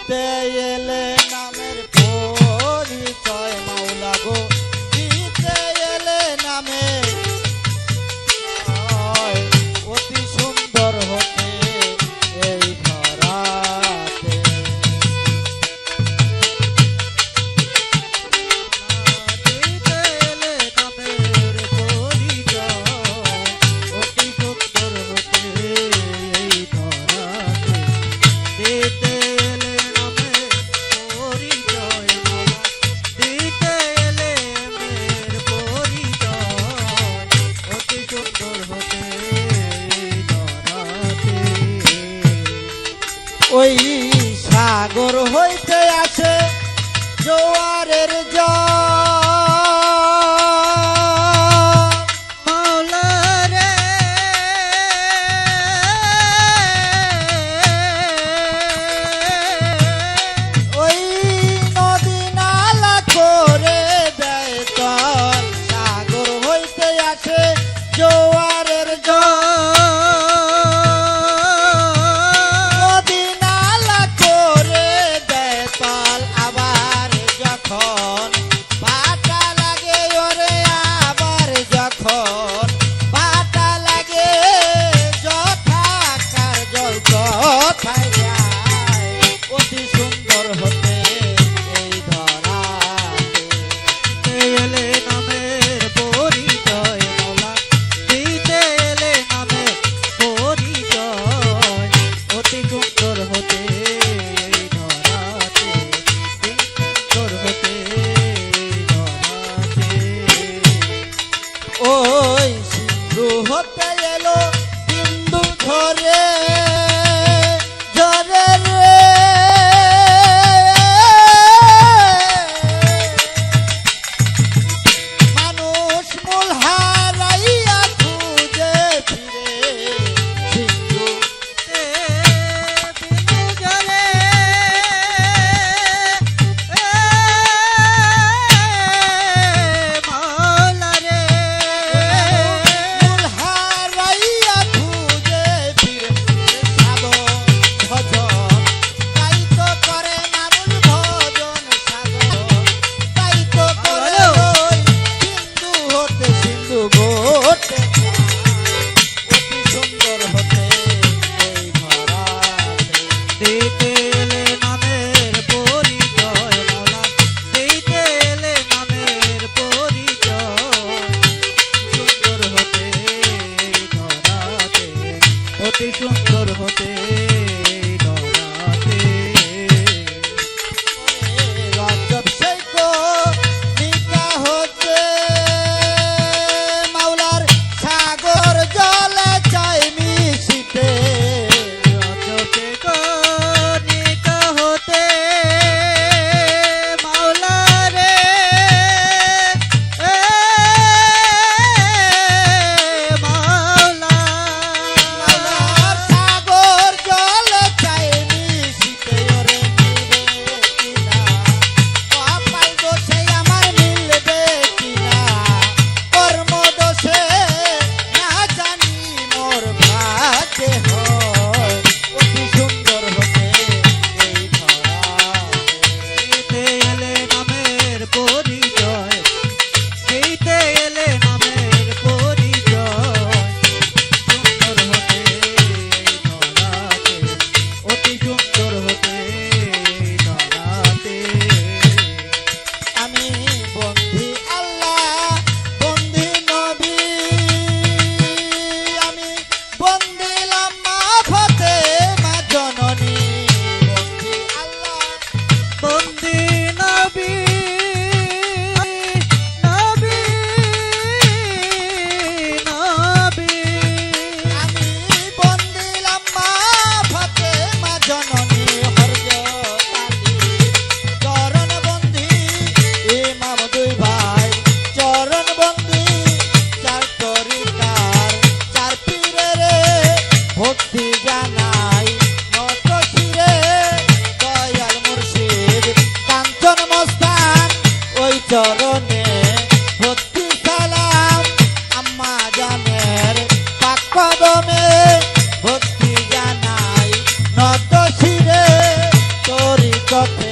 দিতে এলে নামের পরিচয় মাওলা গো, দিতে এলে নামের অতি সুন্দর হতে এই ধরাতে। দিতে এলে নামের পরিচয় অতি সুন্দর হতে এই ধরাতে। দিতে এলে নামের পরিচয় মাওলা, দিতে এলে নামের পরিচয় অতি সুন্দর হতে এই ধরাতে। ওই সাগর হইতে আসে জোয়ারের জল, মাওলা রে ওই নদী নালা করে দেয় তল। সাগর হইতে আসে জোয়ারের জল, নদী নালা করে দেয় তল। আবার যখন পাটা লাগে ওরে, আবার যখন পাটা লাগে যথাকার জল কোথায় যায় অতি সুন্দর হতে এই ধরাতে। এলে নামের পরিচয় মাওলা, দিতে এলে নামের পরিচয় অতি সুন্দর হতে এই ধরাতে। সুন্দর হতে এই ধরাতে। ওই সিন্ধু হতে এলো বিন্দু ধরে ঝরে রে, মানুষ মূল হারাইয়া খুঁজে ফিরে সিন্ধু। বিন্দু জলে মাওলা রে মূল হারাইয়া খুঁজে ফিরে সাধন ভজন, তাই তো করে মানুষ ভজন সাধন, তাই তো করে ওই সিন্ধু হতে সিন্ধু ঘটে অতি সুন্দর হতে এই ধরাতে। দিতে এলে নামের পরিচয় মাওলা, দিতে এলে নামের পরিচয় সুন্দর হতে এই ধরাতে। অতি সুন্দর হতে এই ধরাতে। রজব শেখো নিকা হতে মাওলার সাগর জলে চাই মিশিতে। রজবে কণিকা হতে মাওলা রে মাওলা। মাওলার সাগর জলে চাই মিশিতে ওরে মিলবে কিনা, কপাল দোষে আমার মিলবে কিনা, কর্ম দোষে না জানি মোর ভাগ্যে হয় অতি সুন্দর হতে এই ধরাতে। দিতে এলে নামের পরিচয়, দিতে এলে নামের পরিচয় সুন্দর হতে এই ধরাতে। অতি সুন্দর হতে এই ধরাতে। আমি বন্ধি আল্লাহ বন্ধি নবী, আমি বন্দিলাম মা ফতে মা জননী। বন্ধি আল্লাহ বন্দী নবী নবী নবী। আমি বন্দিলাম মা ফতে মা জননী। হরজত আলী চরণ বন্ধি ইমাম দুই ভাই, চরণ বন্ধি চার তরিকার চার পীরেরে ভক্তি জানাই নত শিরে। দয়াল মুর্শিদ কাঞ্চন মস্তান ওই চরণে ভক্তি সালাম। আম্মা জানের পাক কদমে ভক্তি জানাই নত শিরে তরি কথা